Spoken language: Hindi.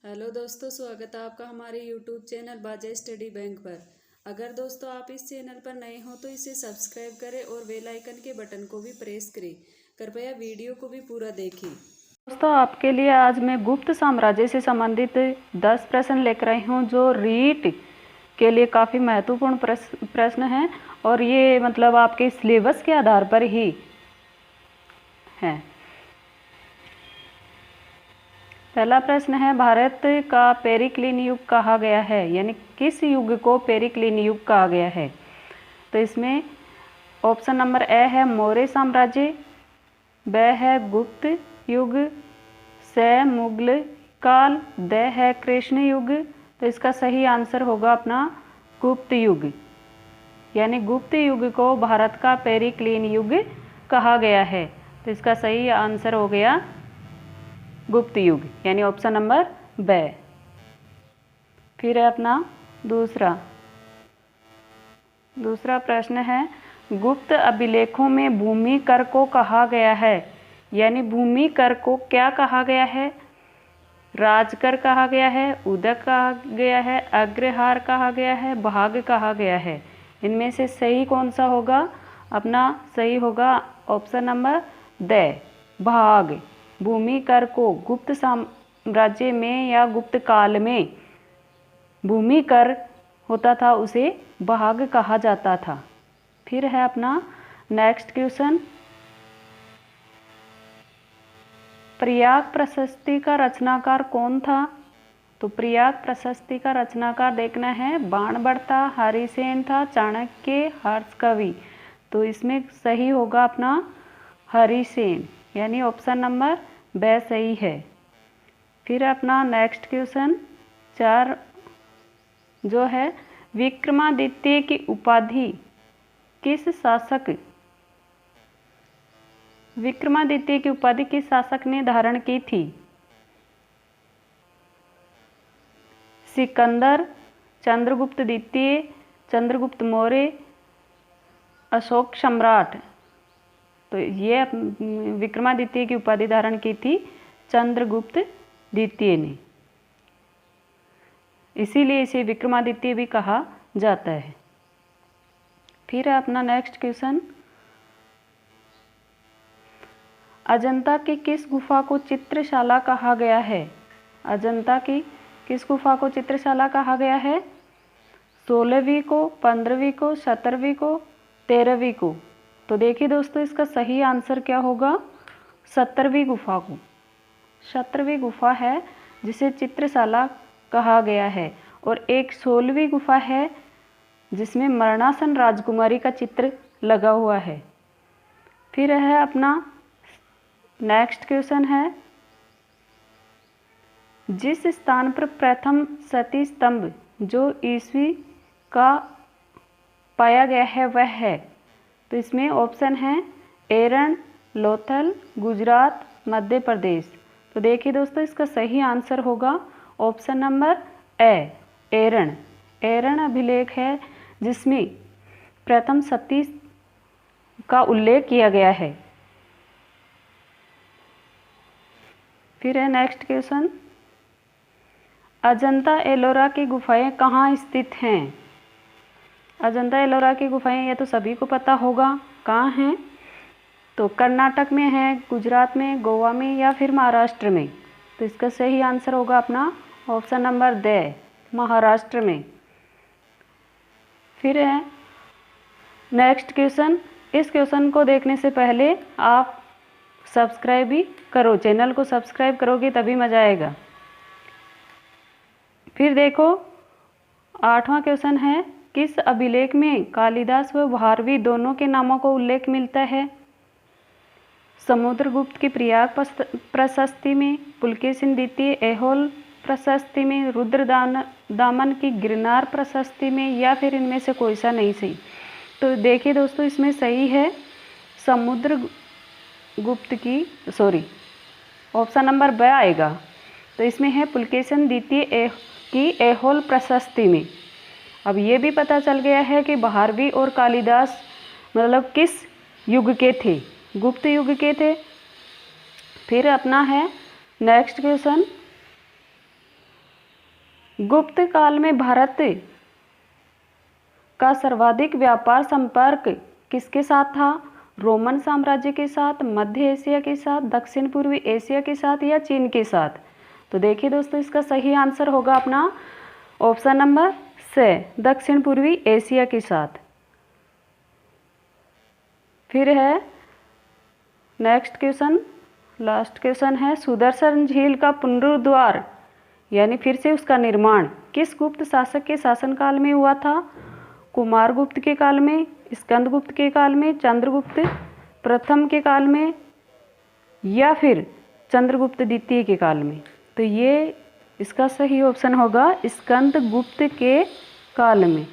हेलो दोस्तों, स्वागत है आपका हमारे यूट्यूब चैनल बाजा स्टडी बैंक पर। अगर दोस्तों आप इस चैनल पर नए हो तो इसे सब्सक्राइब करें और बेल आइकन के बटन को भी प्रेस करें। कृपया वीडियो को भी पूरा देखें। दोस्तों आपके लिए आज मैं गुप्त साम्राज्य से संबंधित 10 प्रश्न लेकर आई हूँ जो रीट के लिए काफ़ी महत्वपूर्ण प्रश्न हैं और ये मतलब आपके सिलेबस के आधार पर ही हैं। पहला प्रश्न है, भारत का पेरिक्लीन युग कहा गया है, यानी किस युग को पेरिक्लीन युग कहा गया है? तो इसमें ऑप्शन नंबर ए है मौर्य साम्राज्य, ब है गुप्त युग, स मुगल काल, द है कृष्ण युग। तो इसका सही आंसर होगा अपना गुप्त युग, यानी गुप्त युग को भारत का पेरिक्लीन युग कहा गया है। तो इसका सही आंसर हो गया गुप्त युग, यानी ऑप्शन नंबर ब। फिर है अपना दूसरा प्रश्न है, गुप्त अभिलेखों में भूमि कर को कहा गया है, यानी भूमि कर को क्या कहा गया है? राजकर कहा गया है, उदक कहा गया है, अग्रहार कहा गया है, भाग कहा गया है। इनमें से सही कौन सा होगा? अपना सही होगा ऑप्शन नंबर द, भाग। भूमि कर को गुप्त साम्राज्य में या गुप्त काल में भूमि कर होता था, उसे भाग कहा जाता था। फिर है अपना नेक्स्ट क्वेश्चन, प्रयाग प्रशस्ति का रचनाकार कौन था? तो प्रयाग प्रशस्ति का रचनाकार देखना है, बाणभट्ट, हरिसेन था, चाणक्य, हर्षकवि। तो इसमें सही होगा अपना हरिसेन, यानी ऑप्शन नंबर ब सही है। फिर अपना नेक्स्ट क्वेश्चन 4 जो है, विक्रमादित्य की उपाधि किस शासक विक्रमादित्य की उपाधि किस शासक ने धारण की थी? सिकंदर, चंद्रगुप्त द्वितीय, चंद्रगुप्त मौर्य, अशोक सम्राट। तो ये विक्रमादित्य की उपाधि धारण की थी चंद्रगुप्त द्वितीय ने, इसीलिए इसे विक्रमादित्य भी कहा जाता है। फिर है अपना नेक्स्ट क्वेश्चन, अजंता की किस गुफा को चित्रशाला कहा गया है? अजंता की किस गुफा को चित्रशाला कहा गया है? 16वीं को, 15वीं को, 17वीं को, 13वीं को। तो देखिए दोस्तों, इसका सही आंसर क्या होगा? 17वीं गुफा को। 17वीं गुफा है जिसे चित्रशाला कहा गया है, और एक 16वीं गुफा है जिसमें मरणासन राजकुमारी का चित्र लगा हुआ है। फिर है अपना नेक्स्ट क्वेश्चन है, जिस स्थान पर प्रथम सती स्तंभ जो ईस्वी का पाया गया है वह है? तो इसमें ऑप्शन है एरन, लोथल, गुजरात, मध्य प्रदेश। तो देखिए दोस्तों, इसका सही आंसर होगा ऑप्शन नंबर ए, एरन। एरन अभिलेख है जिसमें प्रथम सती का उल्लेख किया गया है। फिर है नेक्स्ट क्वेश्चन, अजंता एलोरा की गुफाएं कहाँ स्थित हैं? अजंता एलोरा की गुफाएं ये तो सभी को पता होगा, कहाँ हैं? तो कर्नाटक में है, गुजरात में, गोवा में, या फिर महाराष्ट्र में। तो इसका सही आंसर होगा अपना ऑप्शन नंबर द, महाराष्ट्र में। फिर है नेक्स्ट क्वेश्चन, इस क्वेश्चन को देखने से पहले आप सब्सक्राइब भी करो, चैनल को सब्सक्राइब करोगे तभी मज़ा आएगा। फिर देखो 8वां क्वेश्चन है, किस अभिलेख में कालिदास व भारवी दोनों के नामों को उल्लेख मिलता है? समुद्रगुप्त की प्रयाग प्रशस्ति में, पुलकेशिन द्वितीय ऐहोल प्रशस्ति में, रुद्रदामन की गिरनार प्रशस्ति में, या फिर इनमें से कोई सा नहीं सही? तो देखिए दोस्तों, इसमें सही है समुद्रगुप्त की, ऑप्शन नंबर ब आएगा। तो इसमें है पुलकेशिन द्वितीय की ऐहोल प्रशस्ति में। अब ये भी पता चल गया है कि भारवी और कालिदास मतलब किस युग के थे? गुप्त युग के थे। फिर अपना है नेक्स्ट क्वेश्चन, गुप्त काल में भारत का सर्वाधिक व्यापार संपर्क किसके साथ था? रोमन साम्राज्य के साथ, मध्य एशिया के साथ, दक्षिण पूर्वी एशिया के साथ या चीन के साथ? तो देखिए दोस्तों, इसका सही आंसर होगा अपना ऑप्शन नंबर से, दक्षिण पूर्वी एशिया के साथ। फिर है नेक्स्ट क्वेश्चन, लास्ट क्वेश्चन है, सुदर्शन झील का पुनरुद्धार यानी फिर से उसका निर्माण किस गुप्त शासक के शासनकाल में हुआ था? कुमारगुप्त के काल में, स्कंदगुप्त के काल में, चंद्रगुप्त प्रथम के काल में या फिर चंद्रगुप्त द्वितीय के काल में? तो ये इसका सही ऑप्शन होगा स्कंदगुप्त के काल में।